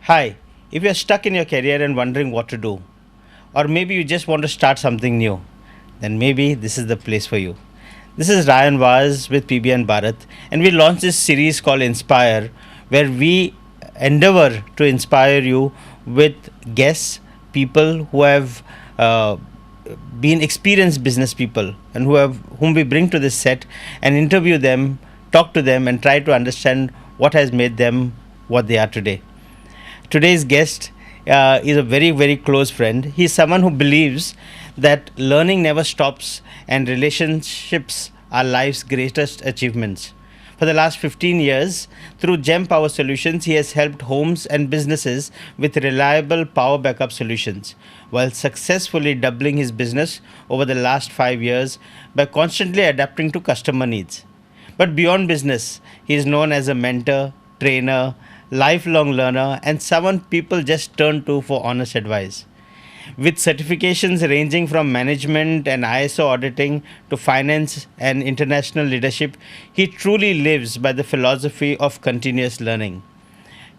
Hi, if you're stuck in your career and wondering what to do, or maybe you just want to start something new, then maybe this is the place for you. This is Ryan Vaz with PB and Bharat, and we launched this series called Inspire, where we endeavor to inspire you with guests, people who have uh, been experienced business people and whom we bring to this set and interview them, talk to them, and try to understand what has made them what they are today. Today's guest is a very, very close friend. He's someone who believes that learning never stops and relationships are life's greatest achievements. For the last 15 years, through Gem Power Solutions, he has helped homes and businesses with reliable power backup solutions while successfully doubling his business over the last 5 years by constantly adapting to customer needs. But beyond business, he is known as a mentor, trainer, lifelong learner, and someone people just turn to for honest advice. With certifications ranging from management and ISO auditing to finance and international leadership, he truly lives by the philosophy of continuous learning.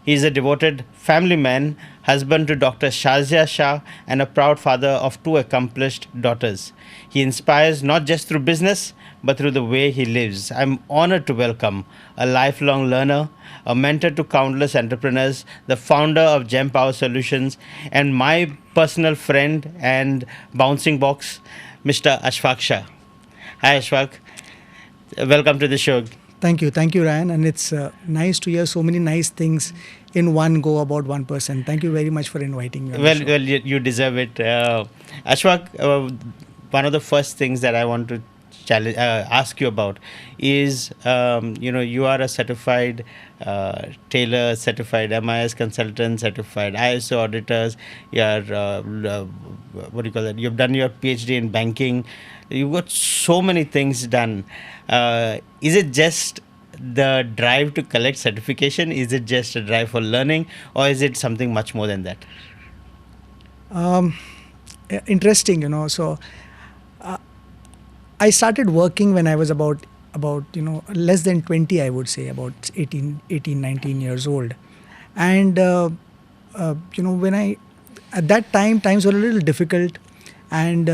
He is a devoted family man, husband to Dr. Shazia Shah, and a proud father of two accomplished daughters. He inspires not just through business, but through the way he lives. I'm honored to welcome a lifelong learner, a mentor to countless entrepreneurs, the founder of Gem Power Solutions, and my personal friend and bouncing box, Mr. Ashfaq Shah. Hi, Ashfaq. Welcome to the show. Thank you, Ryan, and it's nice to hear so many nice things in one go about one person. Thank you very much for inviting me on the Well, show. well, you deserve it. Ashwak, one of the first things that I want to ask you about is, you are a certified tailor, certified MIS consultant, certified ISO auditors. You are, what do you call that? You've done your PhD in banking. You've got so many things done. Is it just the drive to collect certification? Is it just a drive for learning, or is it something much more than that? Um, Interesting, So uh, I started working when I was about less than 20, I would say, about 18, 19 years old, and when I at that time times were a little difficult, and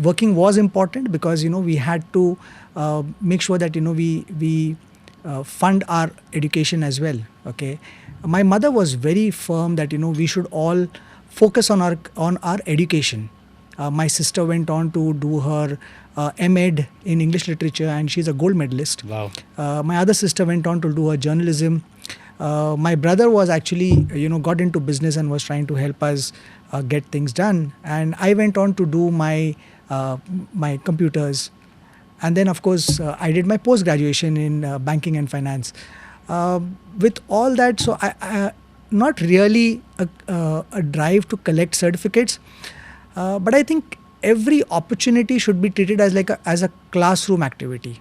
working was important because we had to make sure that we fund our education as well. Okay, my mother was very firm that we should all focus on our education. My sister went on to do her MEd in English literature, and she's a gold medalist. Wow. My other sister went on to do her journalism. My brother was actually, got into business and was trying to help us get things done. And I went on to do my computers, and then of course I did my post graduation in banking and finance. With all that, so I not really a drive to collect certificates, but I think every opportunity should be treated as as a classroom activity.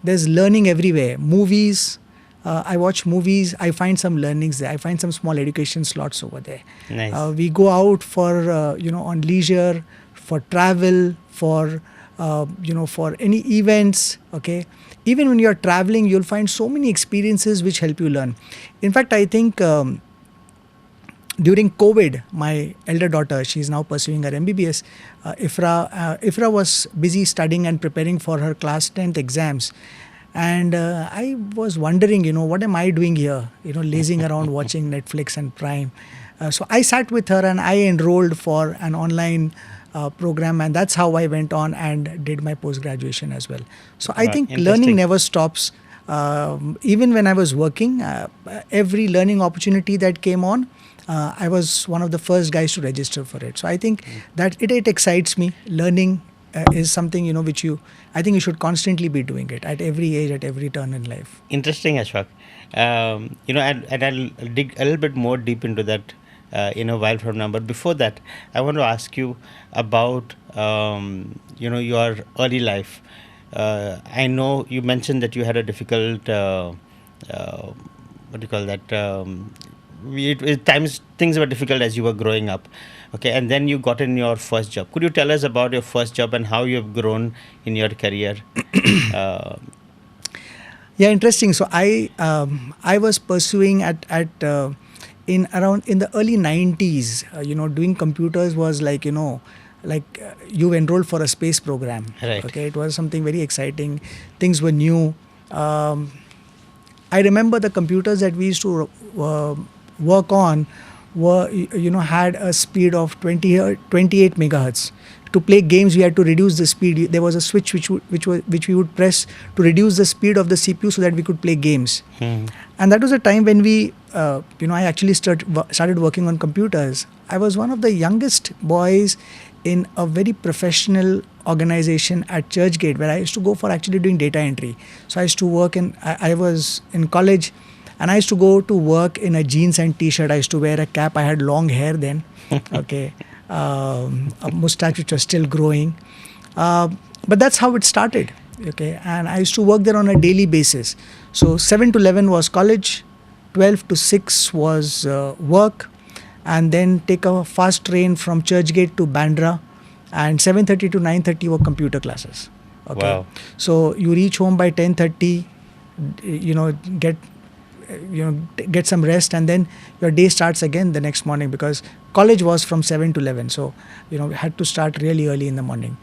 There's learning everywhere. Movies, I watch movies. I find some learnings there. I find some small education slots over there. Nice. We go out for on leisure, for travel, for any events. Okay, even when you're traveling, you'll find so many experiences which help you learn. In fact, I think. During COVID, my elder daughter, she's now pursuing her MBBS. Ifra was busy studying and preparing for her class 10th exams. And I was wondering, what am I doing here? Lazing around watching Netflix and Prime. So I sat with her and I enrolled for an online program. And that's how I went on and did my post-graduation as well. So I think learning never stops. Even when I was working, every learning opportunity that came on, I was one of the first guys to register for it. So I think that it excites me. Learning is something which I think you should constantly be doing it at every age, at every turn in life. Interesting, Ashfaq. And I'll dig a little bit more deep into that in a while from now. But before that, I want to ask you about your early life. I know you mentioned that you had a difficult, what do you call that? Times things were difficult as you were growing up. Okay, and then you got in your first job. Could you tell us about your first job and how you have grown in your career? uh, Yeah, interesting. So I was pursuing at in around in the early 90s. Doing computers was like you enrolled for a space program. Right. Okay, it was something very exciting. Things were new. Um, I remember the computers that we used to work on were had a speed of 28 megahertz. To play games, we had to reduce the speed. There was a switch which we would press to reduce the speed of the CPU so that we could play games. Hmm. And that was a time when I actually started working on computers. I was one of the youngest boys in a very professional organization at Churchgate, where I used to go for actually doing data entry. So I used to work I was in college, and I used to go to work in a jeans and t-shirt. I used to wear a cap. I had long hair then, okay, a mustache which was still growing. But that's how it started, okay. And I used to work there on a daily basis. So 7 to 11 was college, 12 to 6 was work, and then take a fast train from Churchgate to Bandra, and 7:30 to 9:30 were computer classes. Okay, Wow. so you reach home by 10:30, get get some rest, and then your day starts again the next morning, because college was from 7 to 11. So had to start really early in the morning.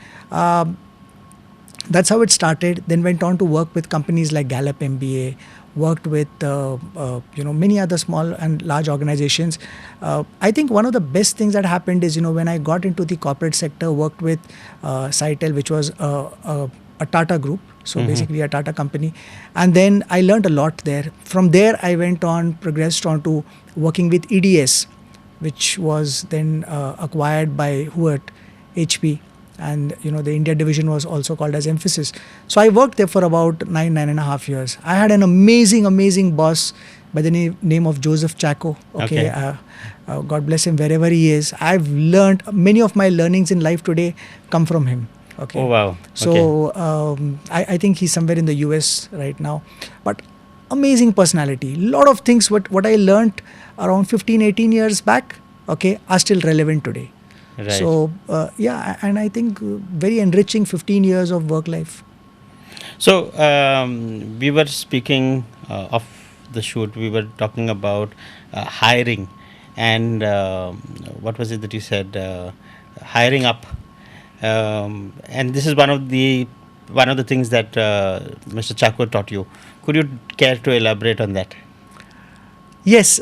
That's how it started. Then went on to work with companies like Gallup MBA, worked with many other small and large organizations. I think one of the best things that happened is when I got into the corporate sector, worked with Cytel, which was a Tata group. So basically a Tata company. And then I learned a lot there. From there, I progressed on to working with EDS, which was then acquired by Huart, HP. And the India division was also called as Emphasis. So I worked there for about 9.5 years. I had an amazing boss by the name of Joseph Chaco. Okay. God bless him wherever he is. I've learned many of my learnings in life today come from him. Okay. Oh, wow. So I think he's somewhere in the US right now. But amazing personality. A lot of things what I learned around 15-18 years back, okay, are still relevant today. Right. So and I think very enriching 15 years of work life. So we were speaking of the shoot. We were talking about hiring, and what was it that you said? Hiring up, and this is one of the things that Mr. Chaco taught you. Could you care to elaborate on that? Yes.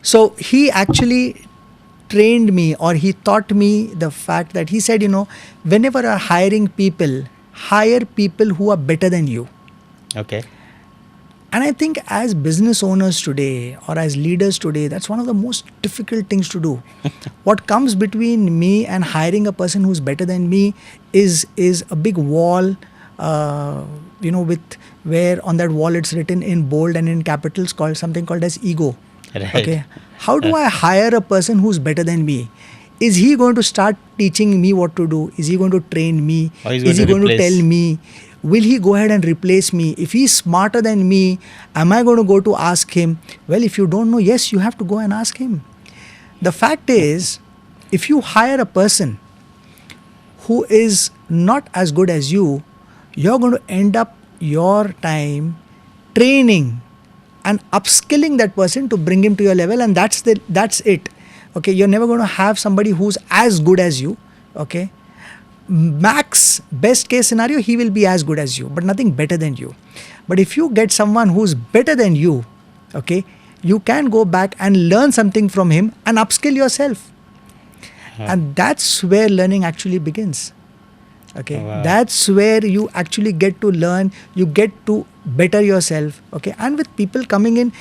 So he actually trained me, or he taught me the fact that he said, whenever you're hiring people, hire people who are better than you. Okay. And I think as business owners today, or as leaders today, that's one of the most difficult things to do. What comes between me and hiring a person who's better than me is a big wall, with where on that wall it's written in bold and in capitals something called as ego. Right. Okay. How do I hire a person who's better than me? Is he going to start teaching me what to do? Is he going to train me? Or is he going to tell me? Will he go ahead and replace me? If he's smarter than me, am I going to go to ask him? Well, if you don't know, yes, you have to go and ask him. The fact is, if you hire a person who is not as good as you, you're going to end up your time training and upskilling that person to bring him to your level, and that's it. Okay, you're never going to have somebody who's as good as you. Okay, max best case scenario, he will be as good as you, but nothing better than you. But if you get someone who's better than you, okay, you can go back and learn something from him and upskill yourself. And that's where learning actually begins. Okay, Oh, wow. That's where you actually get to learn, you get to better yourself. Okay, and with people coming in,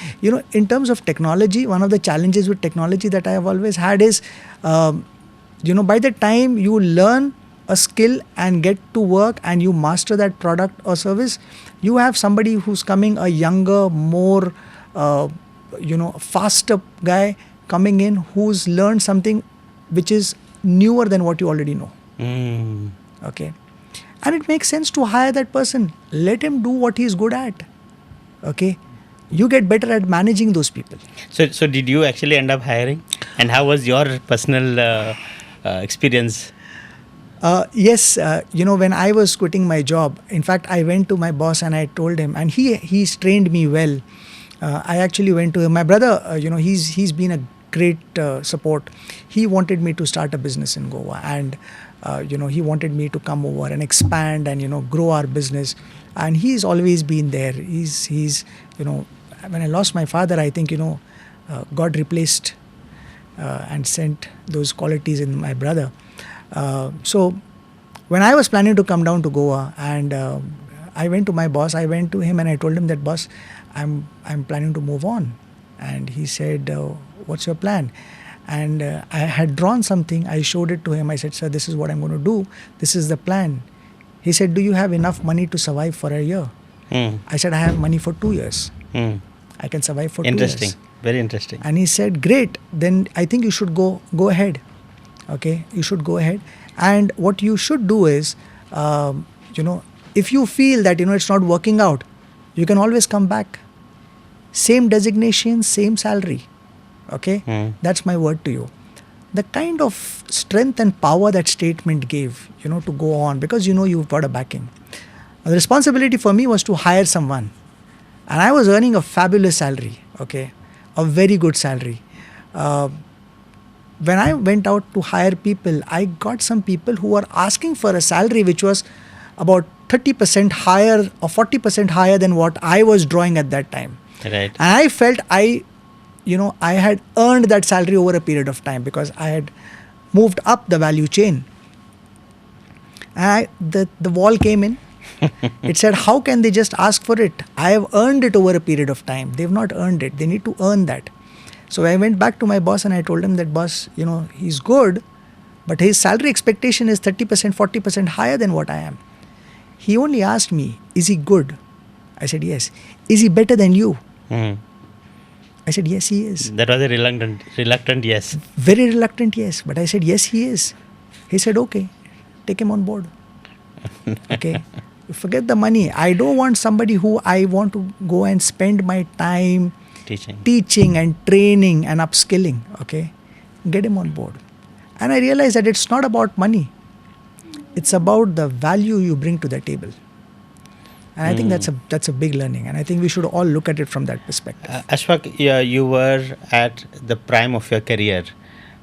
in terms of technology, one of the challenges with technology that I have always had is, by the time you learn a skill and get to work and you master that product or service, you have somebody who's coming, a younger, more, faster guy coming in who's learned something which is newer than what you already know. Mm. Okay, and it makes sense to hire that person. Let him do what he's good at. Okay, you get better at managing those people. So did you actually end up hiring? And how was your personal experience? Yes, when I was quitting my job, in fact, I went to my boss and I told him, and he's trained me well. I actually went to him. My brother, he's been a great support. He wanted me to start a business in Goa, and he wanted me to come over and expand and grow our business. And he's always been there. He's when I lost my father, I think God replaced and sent those qualities in my brother. So when I was planning to come down to Goa, and I went to my boss, I went to him and I told him that, boss, I'm planning to move on. And he said, what's your plan? And I had drawn something. I showed it to him. I said, sir, this is what I'm going to do. This is the plan. He said, do you have enough money to survive for a year? I said, I have money for 2 years. I can survive for 2 years. Interesting. Very interesting. And he said, great, then I think you should go ahead. Okay, you should go ahead. And what you should do is, if you feel that, it's not working out, you can always come back. Same designation, same salary. Okay, that's my word to you. The kind of strength and power that statement gave, to go on, because you've got a backing. The responsibility for me was to hire someone. And I was earning a fabulous salary, okay, a very good salary. When I went out to hire people, I got some people who were asking for a salary which was about 30% higher or 40% higher than what I was drawing at that time. Right. And I felt I had earned that salary over a period of time because I had moved up the value chain. And the wall came in. It said, how can they just ask for it? I have earned it over a period of time. They've not earned it. They need to earn that. So I went back to my boss and I told him that, boss, he's good, but his salary expectation is 30%, 40% higher than what I am. He only asked me, is he good? I said, yes. Is he better than you? I said, yes, he is. That was a reluctant yes. Very reluctant yes. But I said, yes, he is. He said, okay, take him on board. Okay. Forget the money. I don't want somebody who I want to go and spend my time teaching and training and upskilling. Okay. Get him on board. And I realized that it's not about money. It's about the value you bring to the table. And I think that's a big learning. And I think we should all look at it from that perspective. Ashfaq, you were at the prime of your career.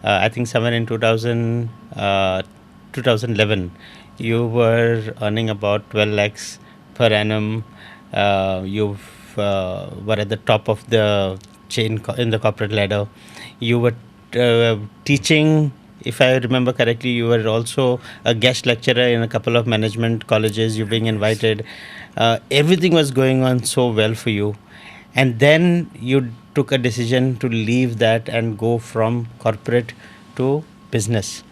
I think somewhere in 2011, you were earning about 12 lakhs per annum. You were at the top of the chain in the corporate ladder. You were teaching, if I remember correctly, you were also a guest lecturer in a couple of management colleges. You're being invited. Everything was going on so well for you. And then you took a decision to leave that and go from corporate to business.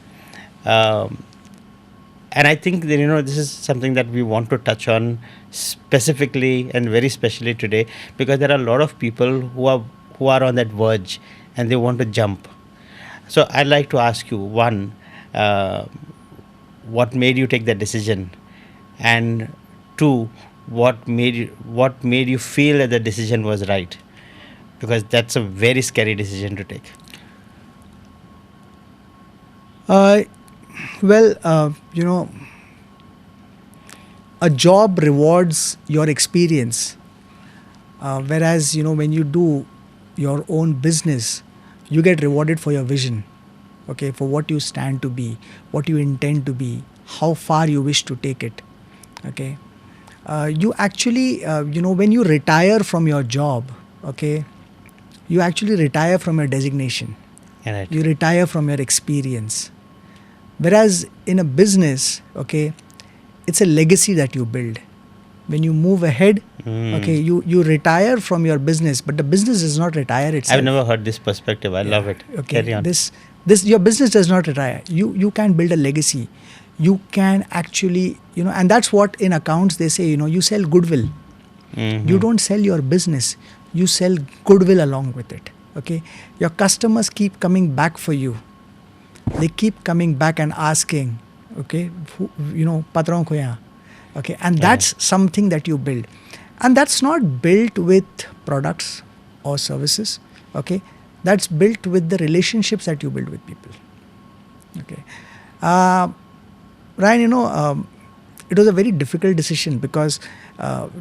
And I think that, this is something that we want to touch on specifically and very specially today, because there are a lot of people who are on that verge and they want to jump. So I'd like to ask you, one, what made you take that decision? And two, what made you feel that the decision was right? Because that's a very scary decision to take. Well, a job rewards your experience, whereas, when you do your own business, you get rewarded for your vision, okay, for what you stand to be, what you intend to be, how far you wish to take it, okay. You actually, when you retire from your job, okay, you actually retire from your designation. Right. You retire from your experience. Whereas in a business, okay, it's a legacy that you build. When you move ahead, okay, you retire from your business, but the business does not retire itself. I've never heard this perspective. I love it. Okay, Carry on. This your business does not retire. You can build a legacy. You can actually, and that's what in accounts they say, you sell goodwill. You don't sell your business. You sell goodwill along with it. Okay, your customers keep coming back for you. They keep coming back and asking, okay, patron ko yahan. Okay, and that's something that you build. And that's not built with products or services. Okay, that's built with the relationships that you build with people. Okay. Ryan, it was a very difficult decision because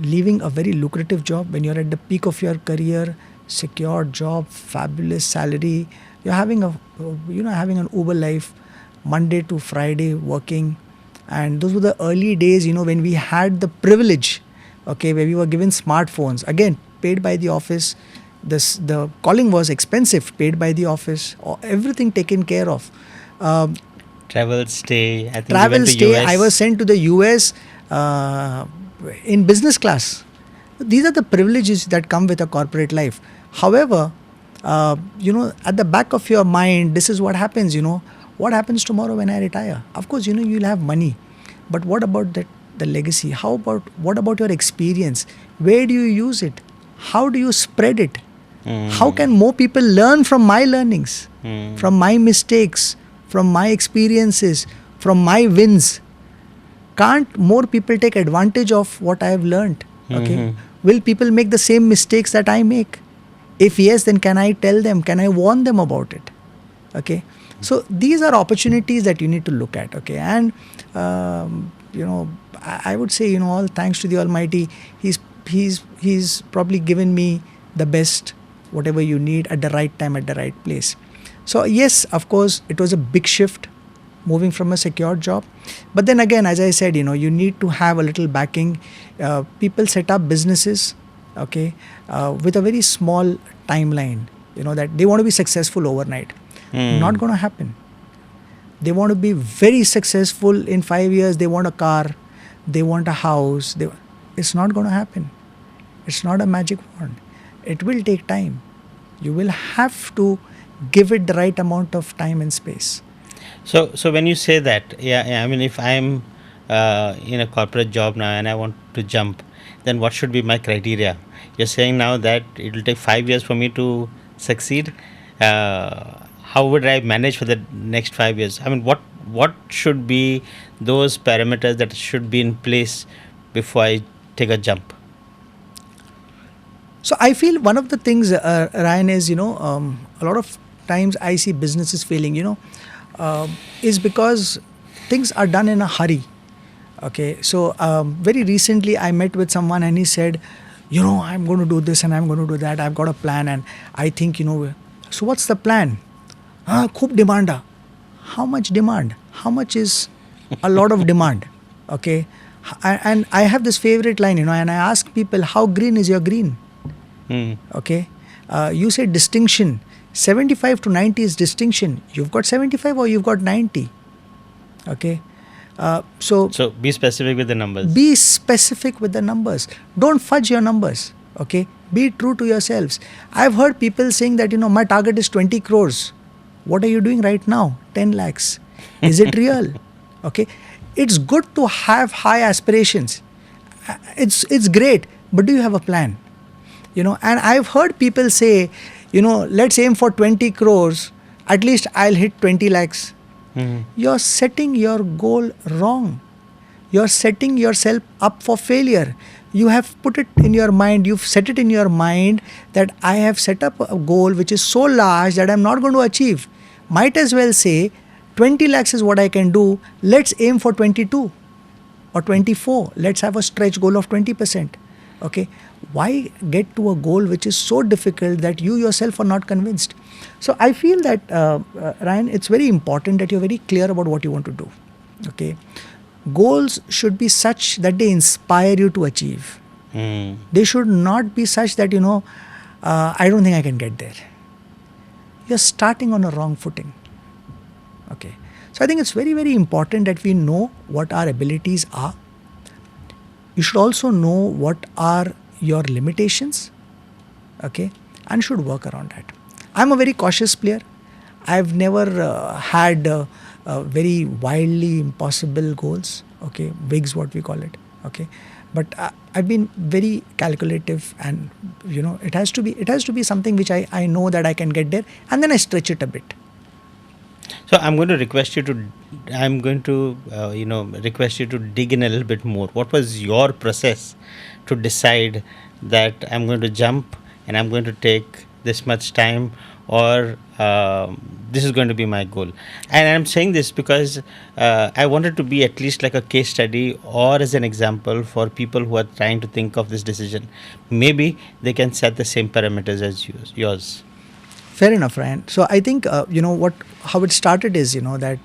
leaving a very lucrative job when you're at the peak of your career, secure job, fabulous salary, you're having having an Uber life, Monday to Friday working, and those were the early days, when we had the privilege, okay, where we were given smartphones, again paid by the office. The calling was expensive, paid by the office, everything taken care of. Um, Travel, stay. I think you Travel went to stay, I was US. sent to the US uh, in business class. These are the privileges that come with a corporate life. However, at the back of your mind, this is what happens. What happens tomorrow when I retire? Of course, you'll have money, but what about the legacy? What about your experience? Where do you use it? How do you spread it? How Mm. can more people learn from my learnings, Mm. from my mistakes, from my experiences, from my wins? Can't more people take advantage of what I have learned? Okay. Mhm. Will people make the same mistakes that I make? If yes, then can I tell them? Can I warn them about it? Okay. So these are opportunities that you need to look at. Okay. And, I would say, all thanks to the Almighty, He's probably given me the best, whatever you need at the right time, at the right place. So, yes, of course, it was a big shift moving from a secure job. But then again, as I said, you need to have a little backing. People set up businesses, okay, with a very small timeline, that they want to be successful overnight. Not Mm. going to happen. They want to be very successful in 5 years. They want a car, they want a house. It's not going to happen. It's not a magic wand. It will take time. You will have to give it the right amount of time and space. So when you say that, yeah, I mean, if I'm in a corporate job now and I want to jump, then what should be my criteria? You're saying now that it will take 5 years for me to succeed. How would I manage for the next 5 years? I mean, what should be those parameters that should be in place before I take a jump? So I feel one of the things, Ryan, is a lot of times I see businesses failing. Is because things are done in a hurry. Okay, so very recently I met with someone and he said, I'm going to do this and I'm going to do that. I've got a plan and I think So what's the plan? Khub demand. How much demand? How much is a lot of demand? Okay, and I have this favorite line, and I ask people, how green is your green? Mm. Okay, you say distinction. 75 to 90 is distinction. You've got 75 or you've got 90. Okay, so So be specific with the numbers. be specific with the numbers. Don't fudge your numbers. Okay, be true to yourselves. I've heard people saying that my target is 20 crores. What are you doing right now? 10 lakhs. Is it real? Okay, it's good to have high aspirations. It's great, but do you have a plan? And I've heard people say, let's aim for 20 crores. At least I'll hit 20 lakhs. Mhm. You're setting your goal wrong. You're setting yourself up for failure. You have put it in your mind, you've set it in your mind that I have set up a goal which is so large that I'm not going to achieve. Might as well say 20 lakhs is what I can do. Let's aim for 22 or 24. Let's have a stretch goal of 20%. Okay. Why get to a goal which is so difficult that you yourself are not convinced? So I feel that, Ryan, it's very important that you're very clear about what you want to do. Okay. Goals should be such that they inspire you to achieve. Mm. They should not be such that, I don't think I can get there. You're starting on a wrong footing. Okay. So I think it's very, very important that we know what our abilities are. You should also know what are your limitations. Okay. And should work around that. I'm a very cautious player. I've never had very wildly impossible goals. Okay. Bigs, what we call it. Okay. But I've been very calculative, and it has to be something which I know that I can get there, and then I stretch it a bit. So I'm going to request you to, request you to dig in a little bit more. What was your process to decide that I'm going to jump and I'm going to take this much time, or this is going to be my goal. And I'm saying this because I wanted to be at least like a case study or as an example for people who are trying to think of this decision. Maybe they can set the same parameters as yours. Fair enough, Ryan. So I think how it started is that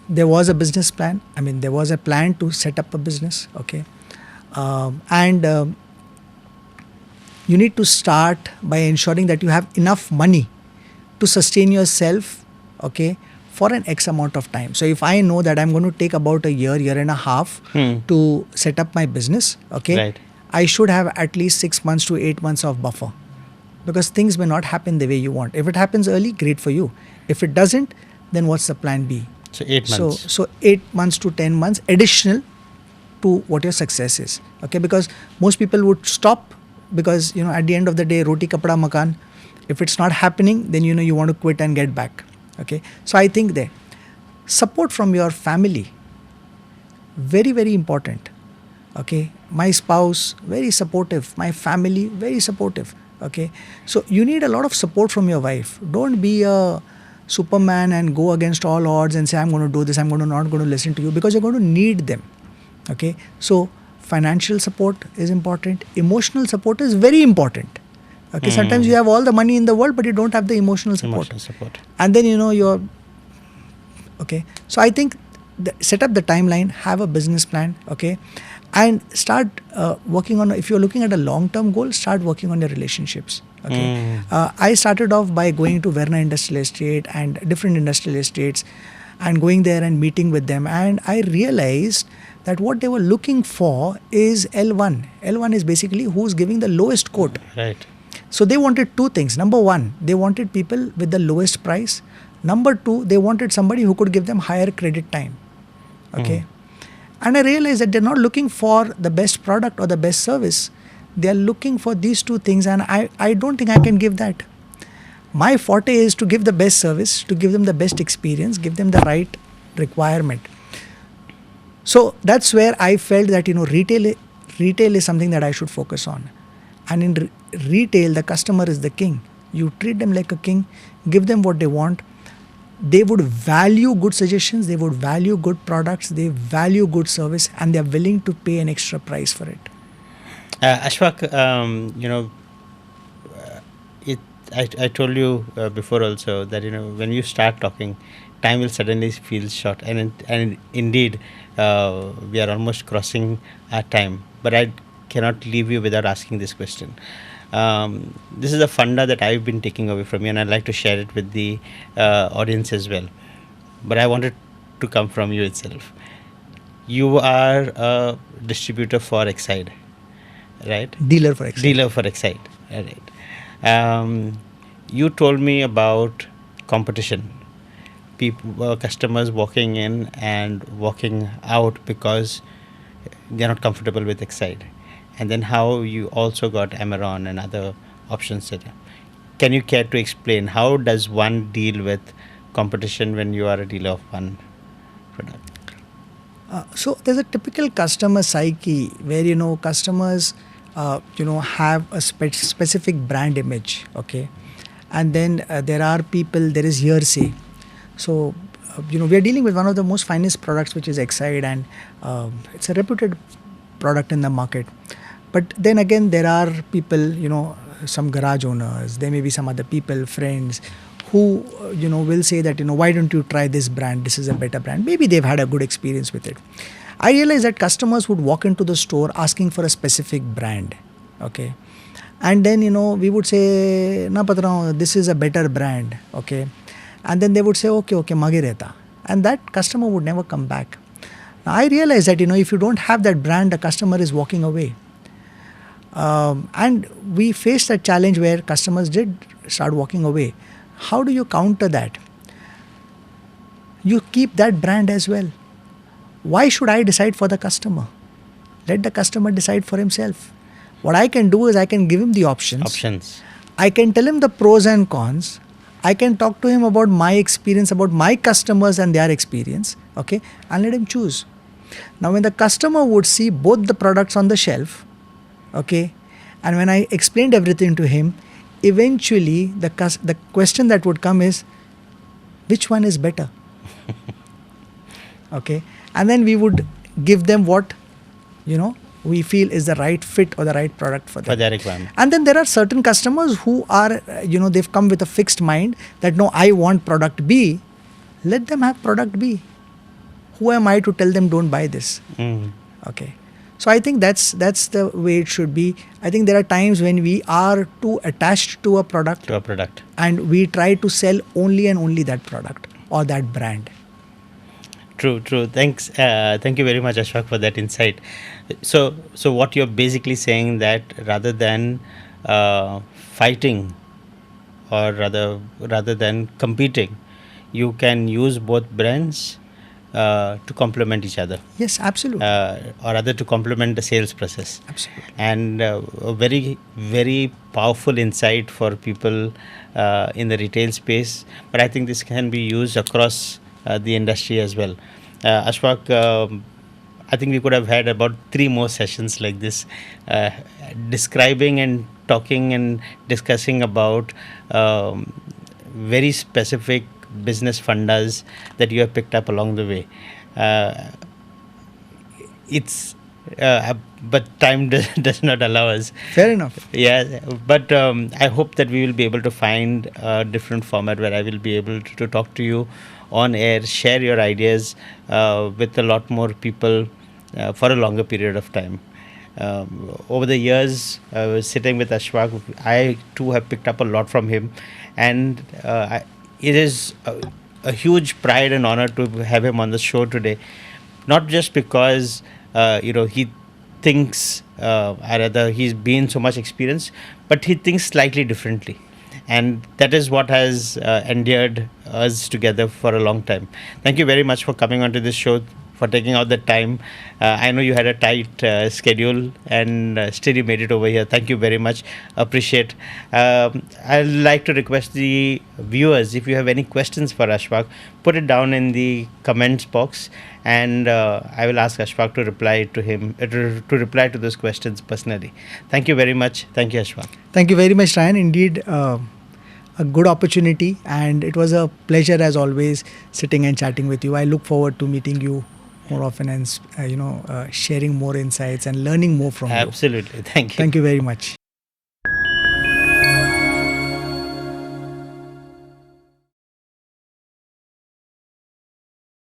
there was a business plan. I mean, there was a plan to set up a business. Okay, and you need to start by ensuring that you have enough money to sustain yourself. Okay, for an X amount of time. So if I know that I'm going to take about a year and a half to set up my business, okay, Right. I should have at least 6 months to 8 months of buffer, because things may not happen the way you want. If it happens early, great for you. If it doesn't, then what's the plan B? So 8 months. So 8 months to 10 months additional to what your success is. Okay, because most people would stop because at the end of the day, roti kapda makan. If it's not happening, then you want to quit and get back. Okay, so I think that support from your family, very, very important. Okay, my spouse very supportive, my family very supportive. Okay, so you need a lot of support from your wife. Don't be a Superman and go against all odds and say, I'm going to do this, I'm not going to listen to you, because you're going to need them. Okay, so financial support is important, emotional support is very important. Okay, sometimes you have all the money in the world but you don't have the emotional support. And then you're okay. So I think set up the timeline, have a business plan. Okay, and start working on, if you're looking at a long-term goal, start working on your relationships. Okay, I started off by going to Verna Industrial Estate and different industrial estates and going there and meeting with them, and I realized that what they were looking for is L1. L1 is basically who's giving the lowest quote. Right. So they wanted two things. Number one, they wanted people with the lowest price. Number two, they wanted somebody who could give them higher credit time. Okay. And I realized that they're not looking for the best product or the best service. They're looking for these two things, and I don't think I can give that. My forte is to give the best service, to give them the best experience, give them the right requirement. So that's where I felt that retail is something that I should focus on. And in retail, the customer is the king. You treat them like a king, give them what they want. They would value good suggestions, they would value good products, they value good service, and they're willing to pay an extra price for it. Ashfaq, I told you before also that when you start talking, time will suddenly feel short, and indeed we are almost crossing our time. But I cannot leave you without asking this question. This is a funda that I've been taking away from you, and I'd like to share it with the audience as well. But I wanted to come from you itself. You are a distributor for Exide, right? Dealer for Exide. Dealer for Exide, right. You told me about competition. People, customers walking in and walking out because they're not comfortable with Exide. And then how you also got Amaron and other options. Can you care to explain how does one deal with competition when you are a dealer of one product? So there's a typical customer psyche where customers have a specific brand image. Okay, and then there is hearsay. So we are dealing with one of the most finest products, which is Exide, and it's a reputed product in the market. But then again, there are people, some garage owners, there may be some other people, friends, who will say that why don't you try this brand, this is a better brand. Maybe they've had a good experience with it. I realized that customers would walk into the store asking for a specific brand. Okay, and then we would say, na patrao, this is a better brand. Okay, and then they would say, okay mage rehta, and that customer would never come back. Now I realized that if you don't have that brand, the customer is walking away. And we faced a challenge where customers did start walking away. How do you counter that? You keep that brand as well. Why should I decide for the customer? Let the customer decide for himself. What I can do is I can give him the options. I can tell him the pros and cons. I can talk to him about my experience, about my customers and their experience. Okay, and let him choose. Now when the customer would see both the products on the shelf, okay, and when I explained everything to him, eventually the question that would come is, which one is better? Okay, and then we would give them what we feel is the right fit or the right product for them. For their requirement. And then there are certain customers who are, they've come with a fixed mind that no, I want product B. Let them have product B. Who am I to tell them don't buy this? Okay. So I think that's the way it should be. I think there are times when we are too attached to a product. And we try to sell only and only that product or that brand. True. Thanks. Thank you very much, Ashfaq, for that insight. So what you're basically saying that rather than fighting, or rather than competing, you can use both brands to complement each other. Yes, absolutely. Or rather to complement the sales process. Absolutely. And a very, very powerful insight for people in the retail space. But I think this can be used across the industry as well. Ashfaq, I think we could have had about 3 more sessions like this, describing and talking and discussing about very specific business fundas that you have picked up along the way. But time does not allow us. Fair enough. Yeah, but I hope that we will be able to find a different format where I will be able to talk to you on air, share your ideas with a lot more people for a longer period of time. Over the years, sitting with Ashfaq, I too have picked up a lot from him, and it is a huge pride and honor to have him on the show today. Not just because he thinks, or rather he's been so much experience, but he thinks slightly differently. And that is what has endeared us together for a long time. Thank you very much for coming onto this show, for taking out the time. I know you had a tight schedule, and still you made it over here. Thank you very much. Appreciate. I'd like to request the viewers, if you have any questions for Ashfaq, put it down in the comments box, and I will ask Ashfaq to reply to him, to reply to those questions personally. Thank you very much. Thank you, Ashfaq. Thank you very much, Ryan. Indeed, a good opportunity, and it was a pleasure as always sitting and chatting with you. I look forward to meeting you more often and sharing more insights and learning more from you. Absolutely. Thank you. Thank you very much.